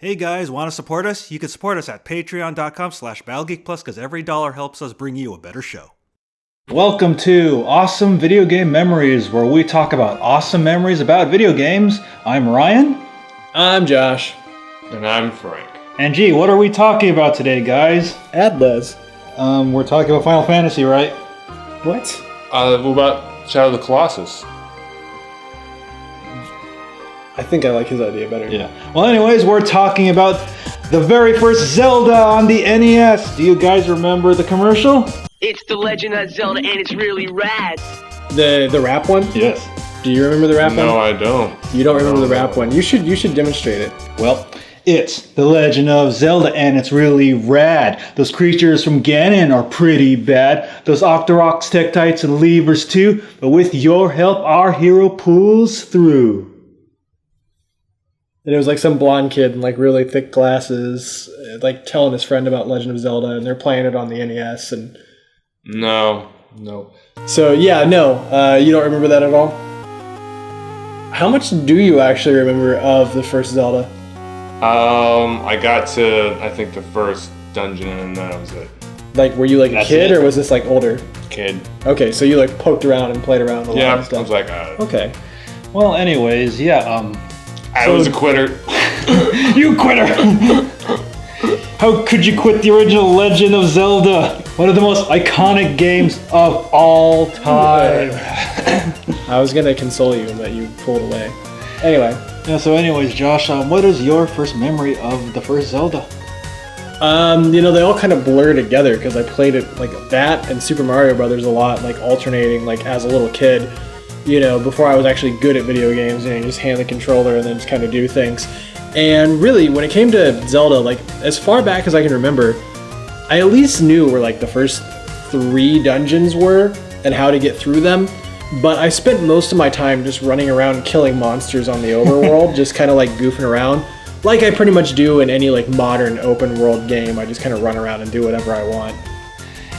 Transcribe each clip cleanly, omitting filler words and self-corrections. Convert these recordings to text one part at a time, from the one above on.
Hey guys, want to support us? You can support us at patreon.com/BattleGeekPlus because every dollar helps us bring you a better show. Welcome to Awesome Video Game Memories, where we talk about awesome memories about video games. I'm Ryan. I'm Josh. And I'm Frank. And gee, what are we talking about today, guys? Adles. We're talking about Final Fantasy, right? What? What about Shadow of the Colossus? I think I like his idea better. Yeah. Well, anyways, we're talking about the very first Zelda on the NES. Do you guys remember the commercial? It's the Legend of Zelda, and it's really rad. The rap one? Yes. Do you remember the rap one? No, I don't. You don't remember the rap one. You should demonstrate it. Well, it's the Legend of Zelda, and it's really rad. Those creatures from Ganon are pretty bad. Those Octoroks, Tektites, and Levers too. But with your help, our hero pulls through. And it was like some blonde kid in like really thick glasses, like telling his friend about Legend of Zelda, and they're playing it on the NES. And No. so yeah, no, you don't remember that at all. How much do you actually remember of the first Zelda? I got to, I think, the first dungeon, and that was it. Like, were you like a That's kid, it. or was this like older? Kid. Okay, so you like poked around and played around a lot Yeah, and I stuff. was like, Okay. Well, anyways, yeah, I was a quitter. You quitter! How could you quit the original Legend of Zelda? One of the most iconic games of all time. I was gonna console you, but you pulled away. Anyway, Yeah, so anyways, Josh, what is your first memory of the first Zelda? they all kind of blur together because I played it like that and Super Mario Brothers a lot, like alternating, like as a little kid. Before I was actually good at video games, you just hand the controller and then just kind of do things. And really, when it came to Zelda, like as far back as I can remember, I at least knew where like the first 3 dungeons were and how to get through them. But I spent most of my time just running around killing monsters on the overworld, just kind of like goofing around. Like I pretty much do in any like modern open world game. I just kind of run around and do whatever I want.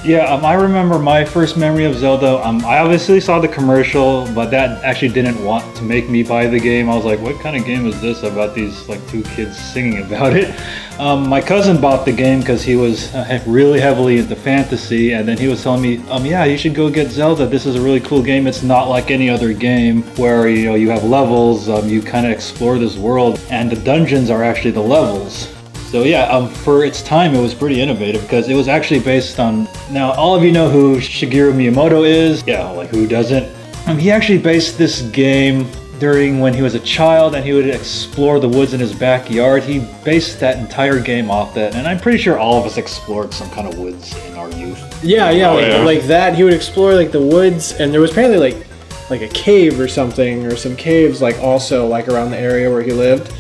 Yeah, I remember my first memory of Zelda. I obviously saw the commercial, but that actually didn't want to make me buy the game. I was like, what kind of game is this about these like 2 kids singing about it? My cousin bought the game because he was really heavily into fantasy, and then he was telling me, yeah, you should go get Zelda. This is a really cool game. It's not like any other game where you have levels, you kind of explore this world, and the dungeons are actually the levels. So yeah, for its time, it was pretty innovative because it was actually based on... Now, all of you know who Shigeru Miyamoto is. Yeah, like who doesn't? He actually based this game during when he was a child and he would explore the woods in his backyard. He based that entire game off that, and I'm pretty sure all of us explored some kind of woods in our youth. Yeah, like that. He would explore like the woods, and there was apparently like a cave or something, or some caves like also like around the area where he lived.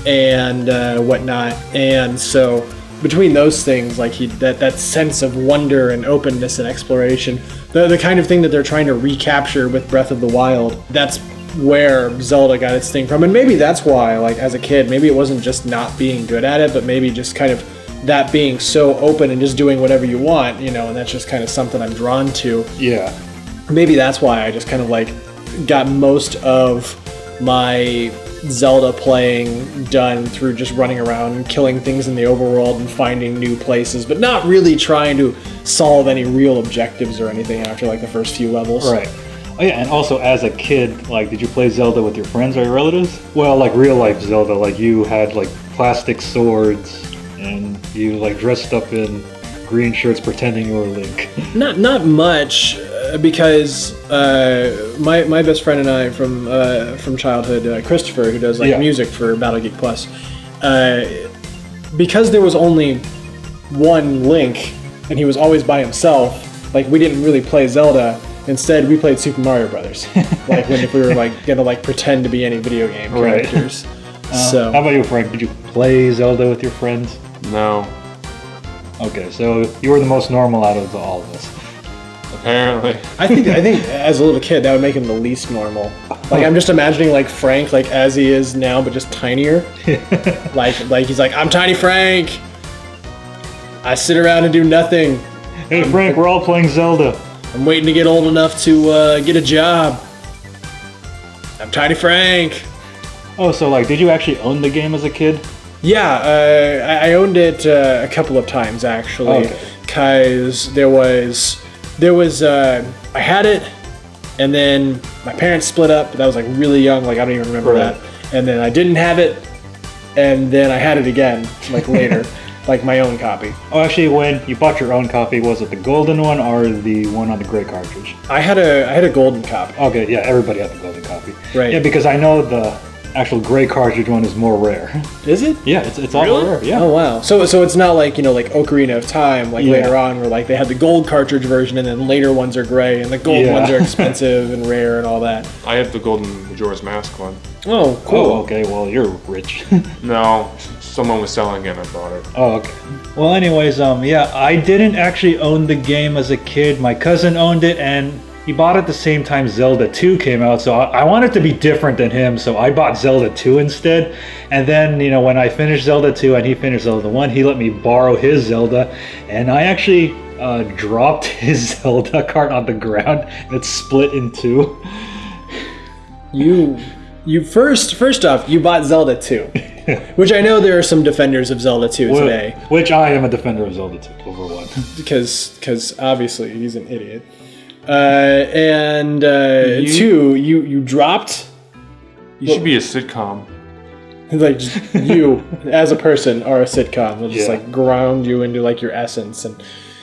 And whatnot, and so between those things, like that sense of wonder and openness and exploration, the kind of thing that they're trying to recapture with Breath of the Wild, that's where Zelda got its thing from. And maybe that's why, like as a kid, maybe it wasn't just not being good at it, but maybe just kind of that being so open and just doing whatever you want, and that's just kind of something I'm drawn to. Yeah. Maybe that's why I just kind of like got most of my Zelda playing done through just running around and killing things in the overworld and finding new places, but not really trying to solve any real objectives or anything after like the first few levels. Right. Oh yeah, and also as a kid, like, did you play Zelda with your friends or your relatives? Well, like real life Zelda, like you had like plastic swords and you like dressed up in green shirts pretending you were Link. Not much, because my best friend and I from childhood, Christopher, who does like music for Battle Geek Plus, because there was only one Link and he was always by himself, like we didn't really play Zelda. Instead, we played Super Mario Brothers, like if we were like gonna like pretend to be any video game characters. So how about you, Frank? Did you play Zelda with your friends? No. Okay, so you were the most normal out of all of us. Apparently. I think as a little kid that would make him the least normal. Like I'm just imagining like Frank like as he is now, but just tinier. like he's like, I'm Tiny Frank. I sit around and do nothing. Hey Frank, we're all playing Zelda. I'm waiting to get old enough to get a job. I'm Tiny Frank. Oh, so like, did you actually own the game as a kid? Yeah, I owned it a couple of times actually, because there was I had it, and then my parents split up. But that was like really young, like I don't even remember that. And then I didn't have it, and then I had it again like later, like my own copy. Oh, actually, when you bought your own copy, was it the golden one or the one on the gray cartridge? I had a golden copy. Okay, yeah, everybody had the golden copy. Right. Yeah, because I know the actual gray cartridge one is more rare. Is it? Yeah, it's all rare. Yeah. Oh wow. So it's not like like Ocarina of Time, like later on, where like they had the gold cartridge version, and then later ones are gray, and the gold ones are expensive and rare and all that. I have the golden Majora's Mask one. Oh, cool. Oh, okay. Well, you're rich. No, someone was selling it and I bought it. Oh, okay. Well, anyways, yeah, I didn't actually own the game as a kid. My cousin owned it, and he bought it the same time Zelda 2 came out, so I wanted to be different than him, so I bought Zelda 2 instead. And then, when I finished Zelda 2 and he finished Zelda 1, he let me borrow his Zelda, and I actually dropped his Zelda cart on the ground, and it split in two. You first off, you bought Zelda 2, which I know there are some defenders of Zelda 2 today. Which I am a defender of Zelda 2 over 1. Because obviously he's an idiot. And 2, you dropped. You should be a sitcom. Like you as a person are a sitcom. They'll just like ground you into like your essence and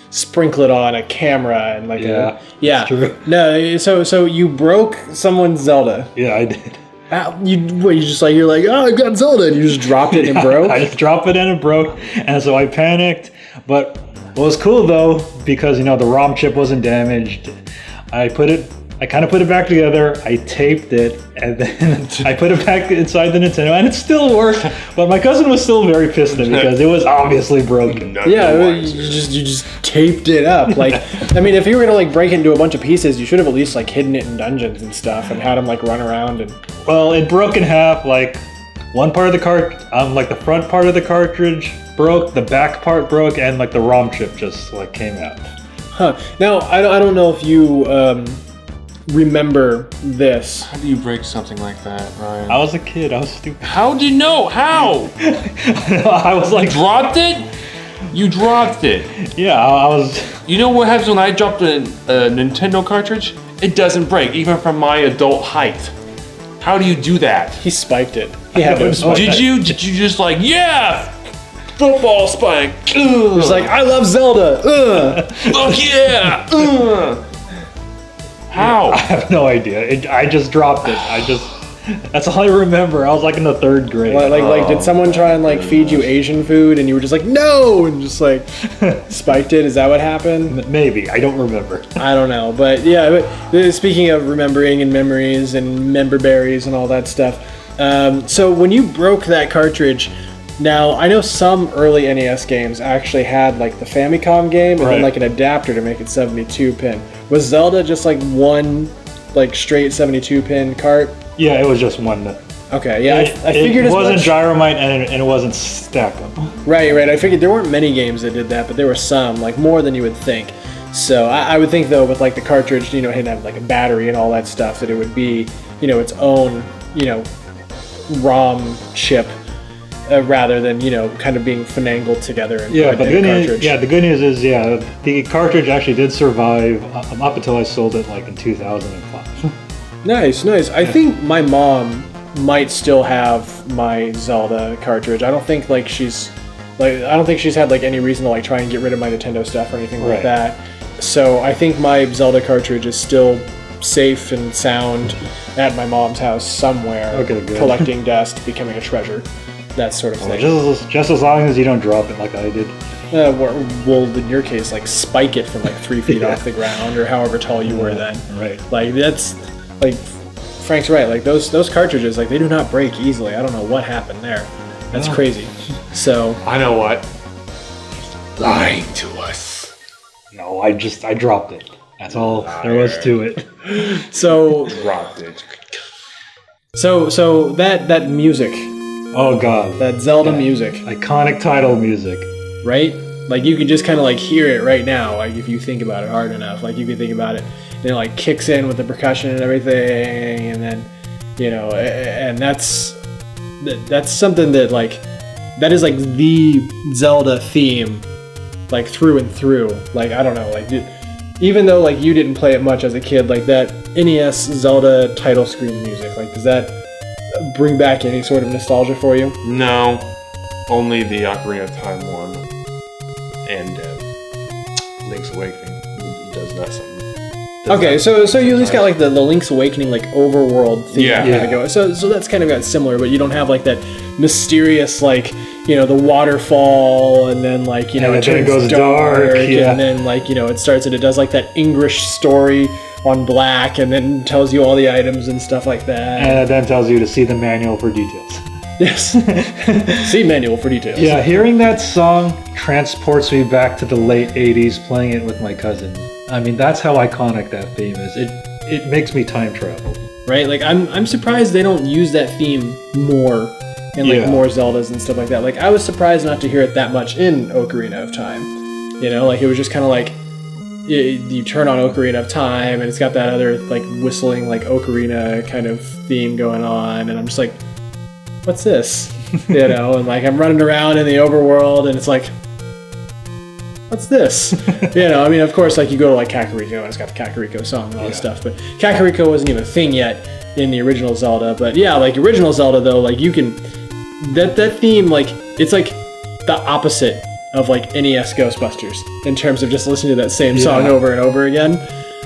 sprinkle it on a camera and like that's true. No, so you broke someone's Zelda. Yeah, I did. You're like, oh, I got Zelda, and you just dropped it and it broke? I just dropped it and it broke, and so I panicked. But what was cool though, because the ROM chip wasn't damaged, I kind of put it back together, I taped it, and then I put it back inside the Nintendo, and it still worked. But my cousin was still very pissed at me because it was obviously broken. You just taped it up. Like, I mean, if you were gonna break it into a bunch of pieces, you should have at least hidden it in dungeons and stuff, and had him run around and. Well, it broke in half. One part of the the front part of the cartridge broke, the back part broke, and the ROM chip just came out. Huh. Now I don't know if you remember this. How do you break something like that, Ryan? I was a kid. I was stupid. How do you know? How? I was like, dropped it? You dropped it. Yeah, I was. You know what happens when I drop a Nintendo cartridge? It doesn't break, even from my adult height. How do you do that? He spiked it. He had to spike Did you just football spike? It was I love Zelda. Oh yeah. How? I have no idea. I just dropped it. That's all I remember. I was in the 3rd grade. Did someone try and feed you Asian food and you were just no, and just spiked it? Is that what happened? Maybe. I don't remember. I don't know, but yeah. But speaking of remembering and memories and member berries and all that stuff, so when you broke that cartridge, now I know some early NES games actually had the Famicom game and then an adapter to make it 72-pin. Was Zelda just one straight 72-pin cart? Yeah, it was just one. Okay, yeah, I figured it wasn't Gyromite and it wasn't Stackem. Right. I figured there weren't many games that did that, but there were some, more than you would think. So I would think though, with the cartridge, it had a battery and all that stuff, that it would be, its own, ROM chip. Rather than kind of being finagled together and the good news is the cartridge actually did survive up until I sold it in 2005. Nice. I think my mom might still have my Zelda cartridge. I don't think she's had any reason to try and get rid of my Nintendo stuff or anything like that. So I think my Zelda cartridge is still safe and sound at my mom's house somewhere. Okay, good. Collecting dust, becoming a treasure. That sort of thing. Just as long as you don't drop it like I did. Well, in your case, spike it from 3 feet off the ground or however tall you were then. Right. That's Frank's right. Those cartridges, they do not break easily. I don't know what happened there. That's crazy. So I know what. Lying to us. No, I dropped it. That's all there was to it. So dropped it. So that music. Oh god, that Zelda music, iconic title music, right? You could just kind of hear it right now. If you think about it hard enough, you could think about it. And it kicks in with the percussion and everything, and then and that's something that that is like the Zelda theme, like through and through. Like I don't know, like even though like you didn't play it much as a kid, like that NES Zelda title screen music, like does that bring back any sort of nostalgia for you? No, only the Ocarina of Time one, and Link's Awakening does not something. Okay, so you at least got like the Link's Awakening like overworld theme. Yeah. So that's kind of got similar, but you don't have like that mysterious like, you know, the waterfall and then like, you know, And it then it turns goes dark, yeah. and then like, you know, it starts and it does like that English story on black and then tells you all the items and stuff like that. And it then tells you to see the manual for details. Yes. See manual for details. Yeah, hearing that song transports me back to the late 80s playing it with my cousin. I mean, that's how iconic that theme is. It makes me time travel. Right? Like I'm surprised they don't use that theme more in like more Zeldas and stuff like that. Like I was surprised not to hear it that much in Ocarina of Time. You know, like it was just kind of like you turn on Ocarina of Time and it's got that other like whistling like ocarina kind of theme going on, and I'm just like, what's this? You know, and like I'm running around in the overworld and it's like, what's this? You know, I mean, of course, like you go to like Kakariko and it's got the Kakariko song and all that stuff, but Kakariko wasn't even a thing yet in the original Zelda. But yeah, like original Zelda though, like you can, that theme, like it's like the opposite of like NES Ghostbusters in terms of just listening to that same song over and over again.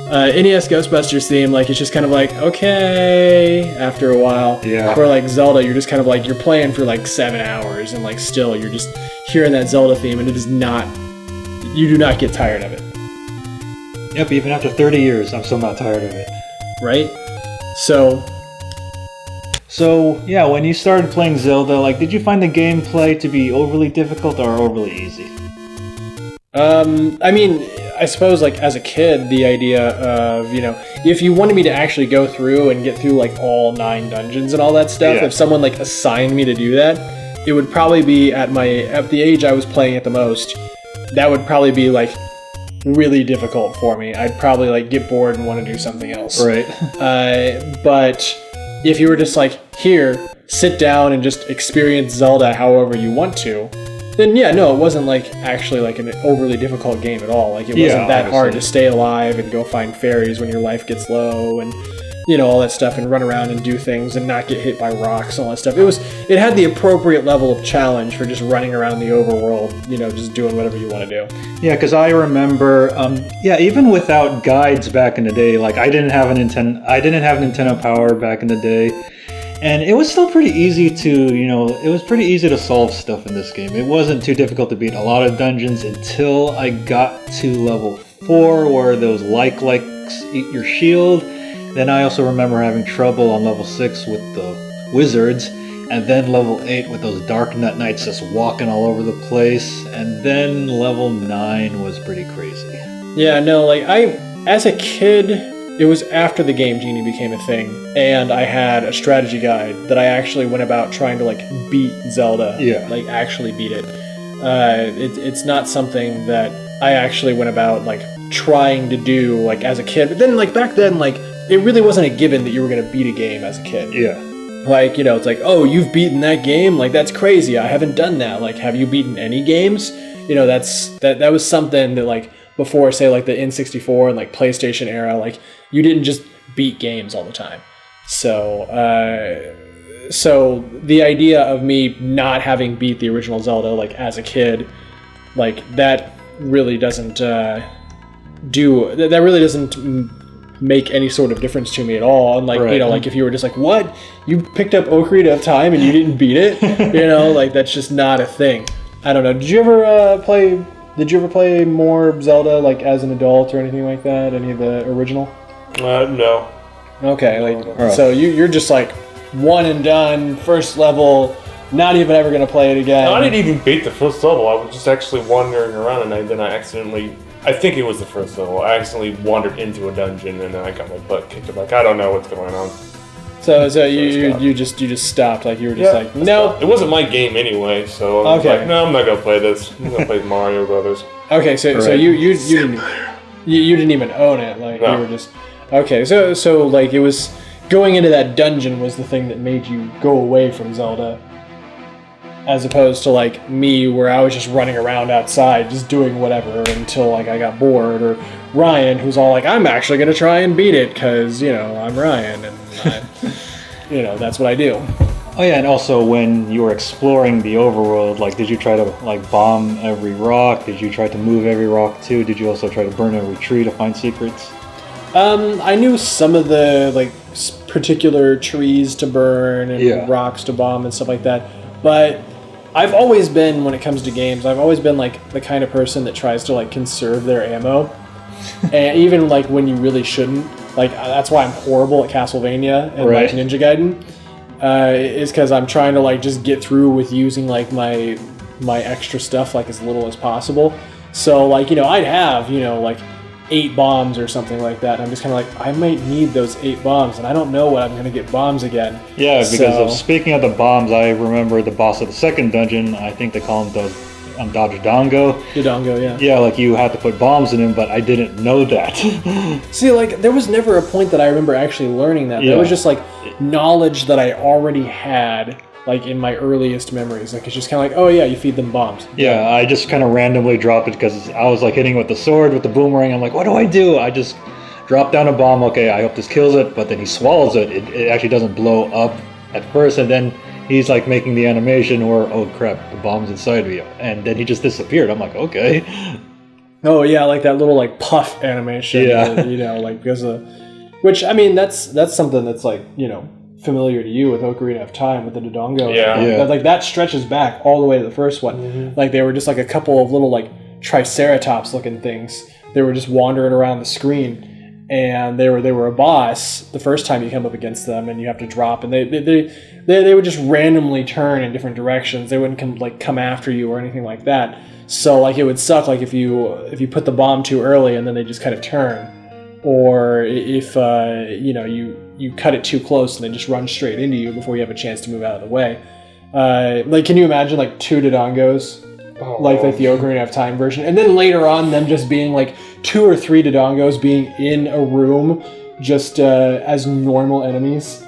NES Ghostbusters theme, like it's just kind of like, okay, after a while. Yeah. Where like Zelda, you're just kind of like, you're playing for like 7 hours and like still you're just hearing that Zelda theme and it is not, you do not get tired of it. Yep, even after 30 years, I'm still not tired of it. Right? So yeah, when you started playing Zelda, like, did you find the gameplay to be overly difficult or overly easy? I mean, I suppose like as a kid, the idea of, you know, if you wanted me to actually go through and get through like all 9 dungeons and all that stuff, if someone like assigned me to do that, it would probably be at the age I was playing it the most, that would probably be like really difficult for me. I'd probably like get bored and want to do something else. Right. But if you were just like, here, sit down and just experience Zelda however you want to, then yeah, no, it wasn't like actually like an overly difficult game at all. Like it wasn't that hard to stay alive and go find fairies when your life gets low and, you know, all that stuff, and run around and do things and not get hit by rocks and all that stuff. It had the appropriate level of challenge for just running around the overworld, you know, just doing whatever you want to do. Yeah, because I remember, even without guides back in the day, like I didn't have Nintendo Power back in the day, and it was still pretty easy to solve stuff in this game. It wasn't too difficult to beat a lot of dungeons until I got to level 4 where those likes eat your shield. Then I also remember having trouble on level 6 with the wizards, and then level 8 with those Dark Nut Knights just walking all over the place, and then level 9 was pretty crazy. Yeah, no, like as a kid, it was after the Game Genie became a thing, and I had a strategy guide that I actually went about trying to like beat Zelda. Yeah. Like actually beat it. It's not something that I actually went about like trying to do like as a kid. But then like back then, like it really wasn't a given that you were gonna beat a game as a kid. Yeah. Like, you know, it's like, oh, you've beaten that game? Like that's crazy. I haven't done that. Like, have you beaten any games? You know, that was something that like before, say, like the N64 and like PlayStation era, like you didn't just beat games all the time. So the idea of me not having beat the original Zelda like as a kid, like that really doesn't make any sort of difference to me at all. And like, you know, like if you were just like, what? You picked up Ocarina of Time and you didn't beat it? You know, like that's just not a thing. I don't know. Did you ever play more Zelda like as an adult or anything like that? Any of the original? No. Okay, like so you're just like one and done, first level, not even ever gonna play it again. No, I didn't even beat the first level. I was just actually wandering around, and then I accidentally, I think it was the first level, I accidentally wandered into a dungeon, and then I got my butt kicked. I'm like, I don't know what's going on. So you just stopped, like you were just like, no. It wasn't my game anyway, so I was like, no, I'm not gonna play this. I'm gonna play Mario Brothers. Okay, so you didn't even own it, like you were just okay. So like it was going into that dungeon was the thing that made you go away from Zelda. as opposed to like me where I was just running around outside just doing whatever until like I got bored, or Ryan who's all like, I'm actually going to try and beat it because, you know, I'm Ryan and you know, that's what I do. Oh yeah, and also when you were exploring the overworld, like did you try to like bomb every rock? Did you try to move every rock too? Did you also try to burn every tree to find secrets? I knew some of the like particular trees to burn and rocks to bomb and stuff like that, but I've always been, when it comes to games, I've always been like the kind of person that tries to like conserve their ammo, and even like when you really shouldn't. Like that's why I'm horrible at Castlevania and like Ninja Gaiden, is because I'm trying to like just get through with using like my extra stuff like as little as possible. So like, you know, I'd have, you know, like 8 bombs or something like that, and I'm just kind of like, I might need those 8 bombs, and I don't know when I'm going to get bombs again. Yeah, because of, speaking of the bombs, I remember the boss of the second dungeon, I think they call him the Dodongo. Dodongo, yeah. Yeah, like you had to put bombs in him, but I didn't know that. See, like, there was never a point that I remember actually learning that. There was just, like, knowledge that I already had, like, in my earliest memories. Like, it's just kind of like, oh, yeah, you feed them bombs. Yeah, I just kind of randomly dropped it because I was, like, hitting with the sword, with the boomerang. I'm like, what do? I just drop down a bomb. Okay, I hope this kills it, but then he swallows it. It actually doesn't blow up at first, and then he's like making the animation, or oh crap, the bomb's inside me, and then he just disappeared. I'm like, okay. Oh yeah, like that little like puff animation. Yeah, you know, like because of which, I mean, that's something that's like, you know, familiar to you with Ocarina of Time with the Dodongo. Yeah. Like that stretches back all the way to the first one. Mm-hmm. Like they were just like a couple of little like Triceratops looking things. They were just wandering around the screen. And they were a boss the first time you come up against them, and you have to drop, and they would just randomly turn in different directions. They wouldn't come after you or anything like that. So like it would suck like if you put the bomb too early and then they just kind of turn, or if you know you cut it too close and they just run straight into you before you have a chance to move out of the way. Like can you imagine like 2 Dodongos? Like the Ocarina of Time version, and then later on them just being like 2 or 3 Dodongos being in a room just as normal enemies.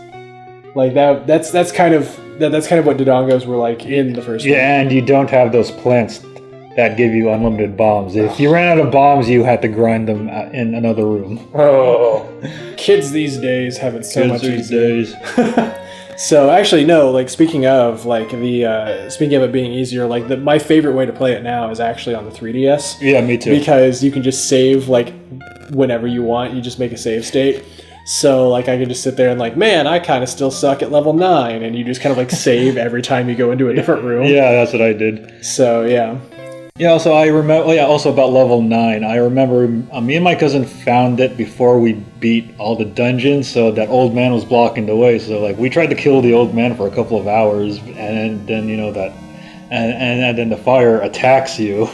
Like that's kind of what Dodongos were like in the first one. Yeah, and you don't have those plants that give you unlimited bombs. If you ran out of bombs, you had to grind them in another room. Oh, kids these days have it so much easier. So actually, no. Like speaking of it being easier, like my favorite way to play it now is actually on the 3DS. Yeah, me too. Because you can just save like whenever you want. You just make a save state. So like I could just sit there and like, man, I kind of still suck at level 9, and you just kind of like save every time you go into a different room. Yeah, that's what I did. So yeah. Yeah, also I remember. Also about level 9, I remember me and my cousin found it before we beat all the dungeons. So that old man was blocking the way. So like we tried to kill the old man for a couple of hours, and then you know that, and then the fire attacks you.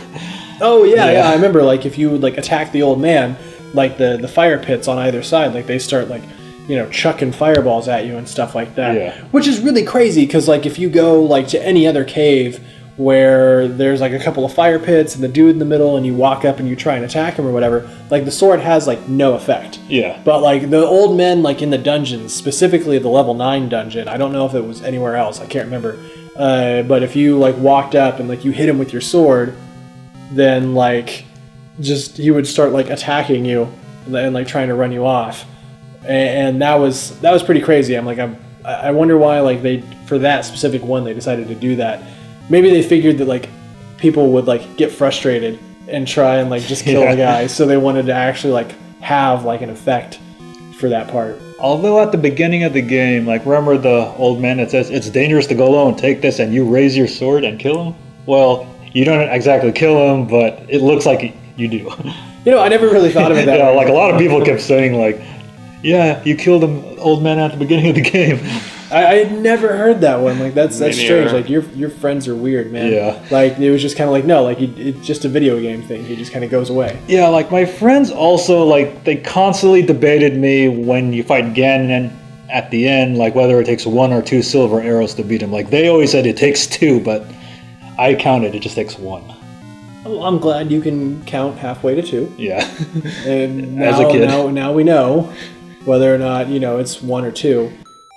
Oh yeah. I remember like if you would like attack the old man, like the fire pits on either side, like they start like, you know, chucking fireballs at you and stuff like that. Yeah. Which is really crazy because like if you go like to any other cave where there's like a couple of fire pits and the dude in the middle and you walk up and you try and attack him or whatever, like the sword has like no effect. Yeah. But like the old men like in the dungeons, specifically the level 9 dungeon, I don't know if it was anywhere else, I can't remember. But if you like walked up and like you hit him with your sword, then like just he would start like attacking you and like trying to run you off. And that was pretty crazy. I wonder why like they, for that specific one, they decided to do that. Maybe they figured that like people would like get frustrated and try and like just kill the guy, so they wanted to actually like have like an effect for that part. Although at the beginning of the game, like remember the old man that says it's dangerous to go alone, take this, and you raise your sword and kill him? Well, you don't exactly kill him, but it looks like you do. You know, I never really thought of it that way. Like a lot of people kept saying like, yeah, you killed the old man at the beginning of the game. I had never heard that one. Like that's strange. Like your friends are weird, man. Yeah. Like it was just kind of like no, like it's just a video game thing. He just kind of goes away. Yeah, like my friends also like they constantly debated me when you fight Ganon at the end, like whether it takes 1 or 2 silver arrows to beat him. Like they always said it takes 2, but I counted it just takes 1. Well, I'm glad you can count halfway to 2. Yeah. And now, as a kid. now we know whether or not, you know, it's 1 or 2.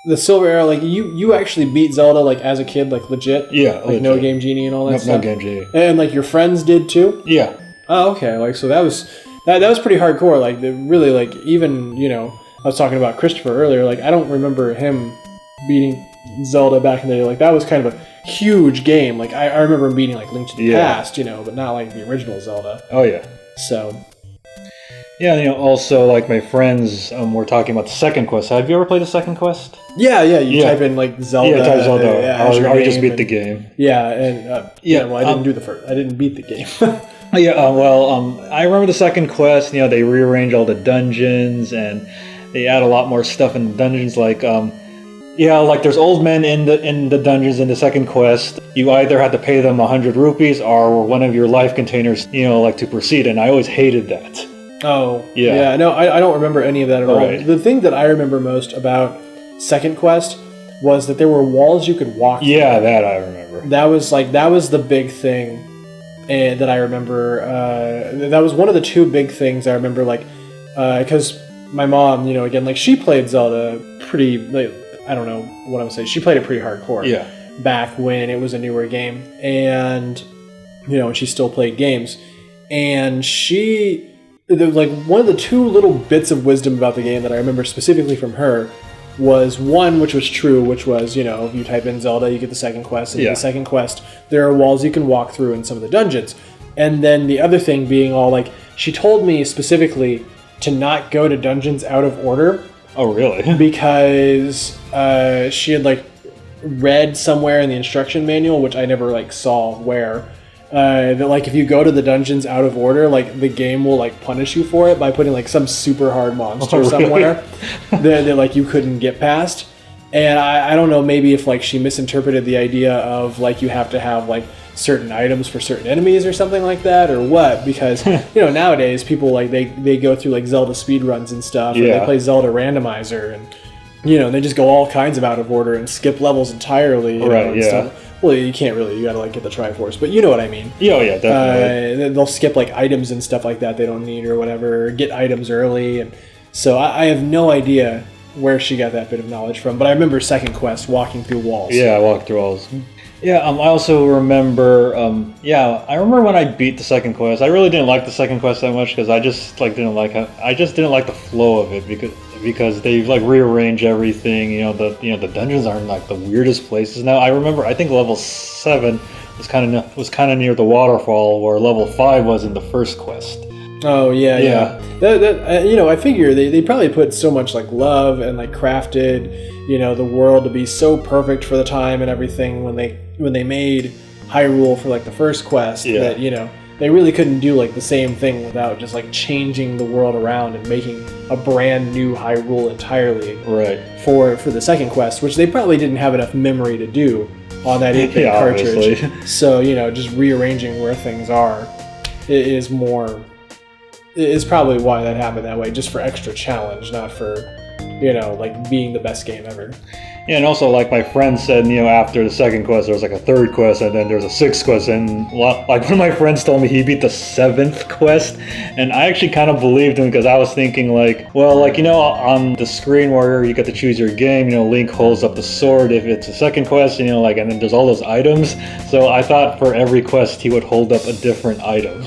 the Silver Era, like you actually beat Zelda like as a kid, like legit. Yeah, like legit. No Game Genie and all that No stuff. Game Genie. And like your friends did too. Yeah. Oh, okay. Like so that was pretty hardcore. Like really like even I was talking about Christopher earlier. Like I don't remember him beating Zelda back in the day. Like that was kind of a huge game. Like I remember him beating like Link to the Past, but not like the original Zelda. Oh yeah. So. Yeah, also like my friends were talking about the second quest. Have you ever played the second quest? Yeah. You type in like Zelda. Yeah, type Zelda. Or you just beat and, the game. Yeah, and well, I didn't do the first. I didn't beat the game. I remember the second quest. They rearrange all the dungeons and they add a lot more stuff in the dungeons. Like, like there's old men in the dungeons in the second quest. You either had to pay them 100 rupees or one of your life containers, like to proceed. And I always hated that. Oh, yeah. No, I don't remember any of that at all. The thing that I remember most about Second Quest was that there were walls you could walk through. Yeah, that I remember. That was the big thing that I remember. That was one of the two big things I remember, because my mom, again, like she played Zelda pretty, like, I don't know what I'm saying. She played it pretty hardcore. Yeah. Back when it was a newer game. And, and she still played games. And she... Like one of the two little bits of wisdom about the game that I remember specifically from her was one which was true, which was, if you type in Zelda, you get the second quest, and in the second quest, there are walls you can walk through in some of the dungeons. And then the other thing being all like, she told me specifically to not go to dungeons out of order. Oh, really? Because she had read somewhere in the instruction manual, which I never saw where, that if you go to the dungeons out of order, the game will punish you for it by putting some super hard monster somewhere that you couldn't get past. And I don't know, maybe if she misinterpreted the idea of you have to have certain items for certain enemies or something like that, or what, because nowadays people they go through Zelda speedruns and stuff, and they play Zelda randomizer, and they just go all kinds of out of order and skip levels entirely, and stuff. Well, you can't really. You gotta get the Triforce, but you know what I mean. Yeah, definitely. They'll skip items and stuff like that they don't need or whatever. Get items early, and so I have no idea where she got that bit of knowledge from. But I remember Second Quest walking through walls. Yeah, I walked through walls. Yeah, I also remember. I remember when I beat the second quest. I really didn't like the second quest that much because I just didn't like the flow of it because they rearrange everything. The dungeons are in the weirdest places now. I remember I think level 7 was kind of near the waterfall, where level 5 was in the first quest. Oh yeah. I figure they probably put so much love and crafted the world to be so perfect for the time and everything when they made Hyrule for the first quest that they really couldn't do the same thing without just changing the world around and making a brand new Hyrule entirely for the second quest, which they probably didn't have enough memory to do on that 8-bit cartridge. Obviously. So just rearranging where things are is probably why that happened that way, just for extra challenge, not for being the best game ever. Yeah, and also, my friend said, after the second quest, there was a third quest, and then there's a sixth quest, and one of my friends told me he beat the 7th quest, and I actually kind of believed him, because I was thinking, on the screen where you get to choose your game, Link holds up the sword if it's a second quest, and then there's all those items, so I thought for every quest he would hold up a different item.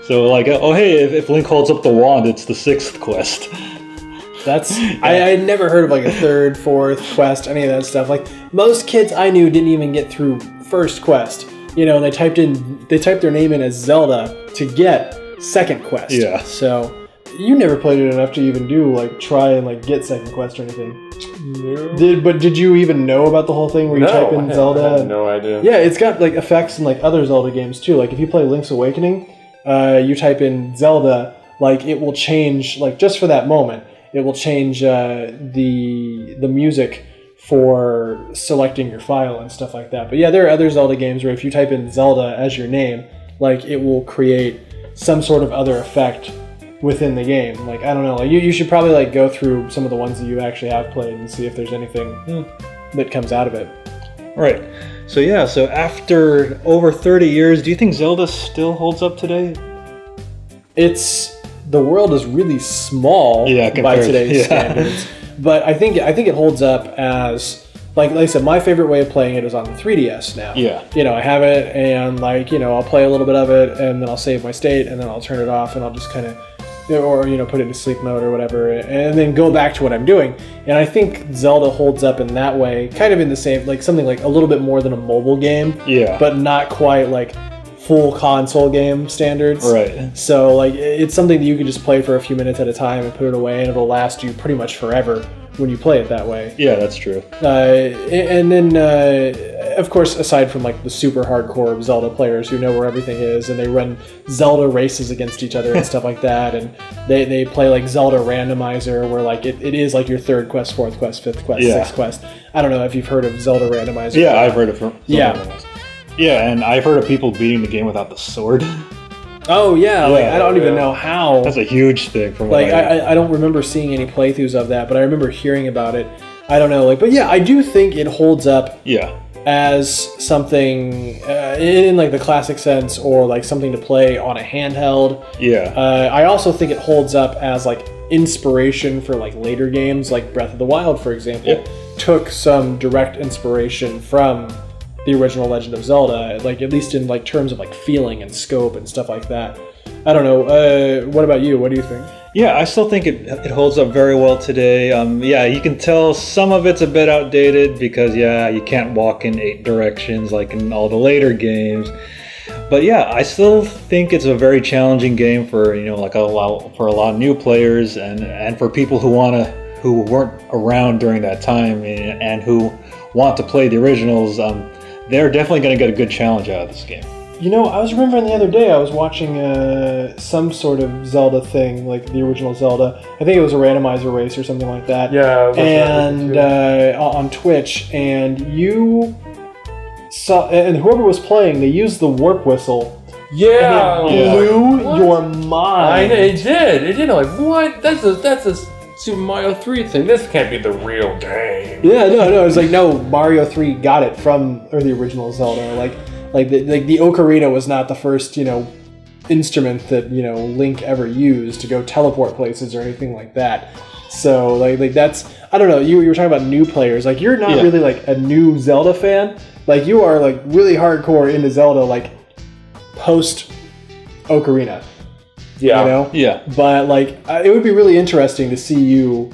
So, hey, if Link holds up the wand, it's the 6th quest. I had never heard of a third, fourth quest, any of that stuff. Most kids I knew didn't even get through first quest. And they typed their name in as Zelda to get second quest. Yeah. So you never played it enough to even try and get second quest or anything. No. Did you even know about the whole thing where you type in Zelda? I had no idea. Yeah, it's got effects in other Zelda games too. If you play Link's Awakening, you type in Zelda, it will change just for that moment. It will change the music for selecting your file and stuff like that. But yeah, there are other Zelda games where if you type in Zelda as your name, it will create some sort of other effect within the game. I don't know. You should probably go through some of the ones that you actually have played and see if there's anything that comes out of it. Right. So after over 30 years, do you think Zelda still holds up today? The world is really small by today's standards. But I think it holds up as like I said, my favorite way of playing it is on the 3DS now. Yeah. I have it, and I'll play a little bit of it, and then I'll save my state, and then I'll turn it off, and I'll just kind of, or put it into sleep mode or whatever, and then go back to what I'm doing. And I think Zelda holds up in that way, kind of in the same, like something like a little bit more than a mobile game. Yeah. But not quite like full console game standards. Right. So like it's something that you can just play for a few minutes at a time and put it away, and it'll last you pretty much forever when you play it that way. Yeah, that's true. And then, of course, aside from like the super hardcore Zelda players who know where everything is, and they run Zelda races against each other and stuff like that, and they play like Zelda Randomizer, where like it is like your third quest, fourth quest, fifth quest, sixth quest. I don't know if you've heard of Zelda Randomizer. Yeah, I've heard of Zelda Randomizer. Yeah, and I've heard of people beating the game without the sword. Oh yeah, like I don't even know how. That's a huge thing from like I don't remember seeing any playthroughs of that, but I remember hearing about it. I don't know, but yeah, I do think it holds up. Yeah. As something in like the classic sense, or like something to play on a handheld. Yeah. I also think it holds up as like inspiration for like later games, like Breath of the Wild, for example. Took some direct inspiration from the original Legend of Zelda, like at least in like terms of like feeling and scope and stuff like that. I don't know. What about you? What do you think? Yeah, I still think it holds up very well today. Yeah, you can tell some of it's a bit outdated because you can't walk in 8 directions like in all the later games. But yeah, I still think it's a very challenging game for like a lot of new players and for people who weren't around during that time and who want to play the originals. They're definitely going to get a good challenge out of this game. I was remembering the other day I was watching some sort of Zelda thing, like the original Zelda. I think it was a randomizer race or something like that. Yeah. And on Twitch, and you saw, and whoever was playing, they used the warp whistle. Yeah. And it blew your mind. It did. I'm like, what? That's a Super Mario 3 thing. This can't be the real game. Yeah, no. It was like, no, Mario 3 got it from the original Zelda. Like the ocarina was not the first, instrument that, Link ever used to go teleport places or anything like that. So like that's, I don't know, you were talking about new players. Like you're not really like a new Zelda fan. Like you are like really hardcore into Zelda, like post Ocarina. Yeah. Yeah. But like it would be really interesting to see you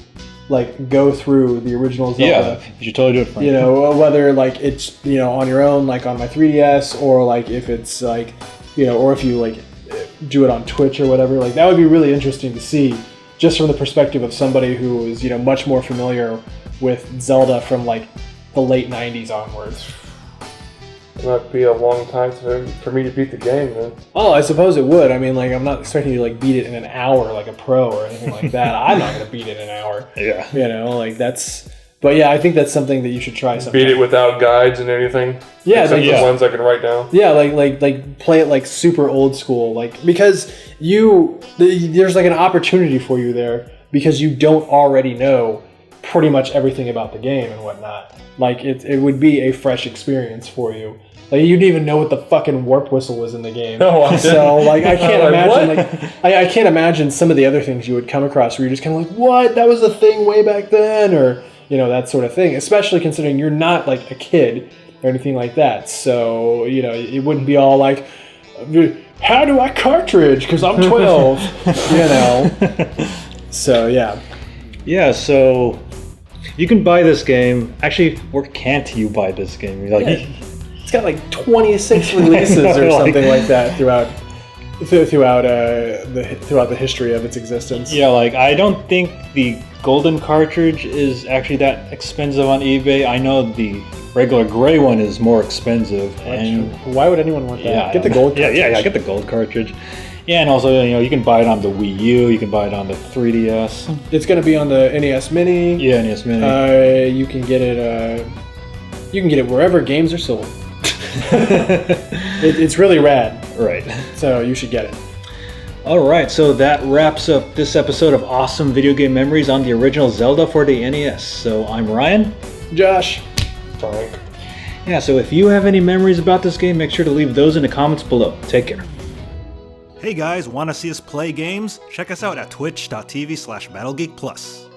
like go through the original Zelda. Yeah, you should totally do it, Frank. Whether like it's on your own, like on my 3DS, or like if it's like or if you like do it on Twitch or whatever. Like that would be really interesting to see, just from the perspective of somebody who is much more familiar with Zelda from like the late 90s onwards. It might be a long time for me to beat the game, man. Oh, I suppose it would. I mean, like, I'm not expecting you to like beat it in an hour like a pro or anything like that. I'm not gonna beat it in an hour. Yeah. Like that's. But yeah, I think that's something that you should try sometime. Beat it without guides and anything. Yeah, except the ones I can write down. Yeah, like play it like super old school, like because there's like an opportunity for you there because you don't already know pretty much everything about the game and whatnot. Like it would be a fresh experience for you. Like you didn't even know what the fucking warp whistle was in the game. No, I didn't. So like I can't imagine what? I can't imagine some of the other things you would come across where you're just kind of like, what? That was the thing way back then, or that sort of thing. Especially considering you're not like a kid or anything like that. So it wouldn't be all like, how do I cartridge? Because I'm 12. So yeah. Yeah. So you can buy this game. Actually, where can't you buy this game? It's got like 26 releases or something like that throughout the history of its existence. Yeah, like I don't think the golden cartridge is actually that expensive on eBay. I know the regular gray one is more expensive. And why would anyone want that? Yeah, get the gold cartridge. Yeah, get the gold cartridge. Yeah, and also you can buy it on the Wii U, you can buy it on the 3DS. It's going to be on the NES Mini. Yeah, NES Mini. You can get it. You can get it wherever games are sold. It's really rad. Right. So you should get it. Alright, so that wraps up this episode of Awesome Video Game Memories on the original Zelda for the NES. So I'm Ryan. Josh. Frank. Yeah, so if you have any memories about this game, make sure to leave those in the comments below. Take care. Hey guys, want to see us play games? Check us out at twitch.tv/BattleGeekPlus.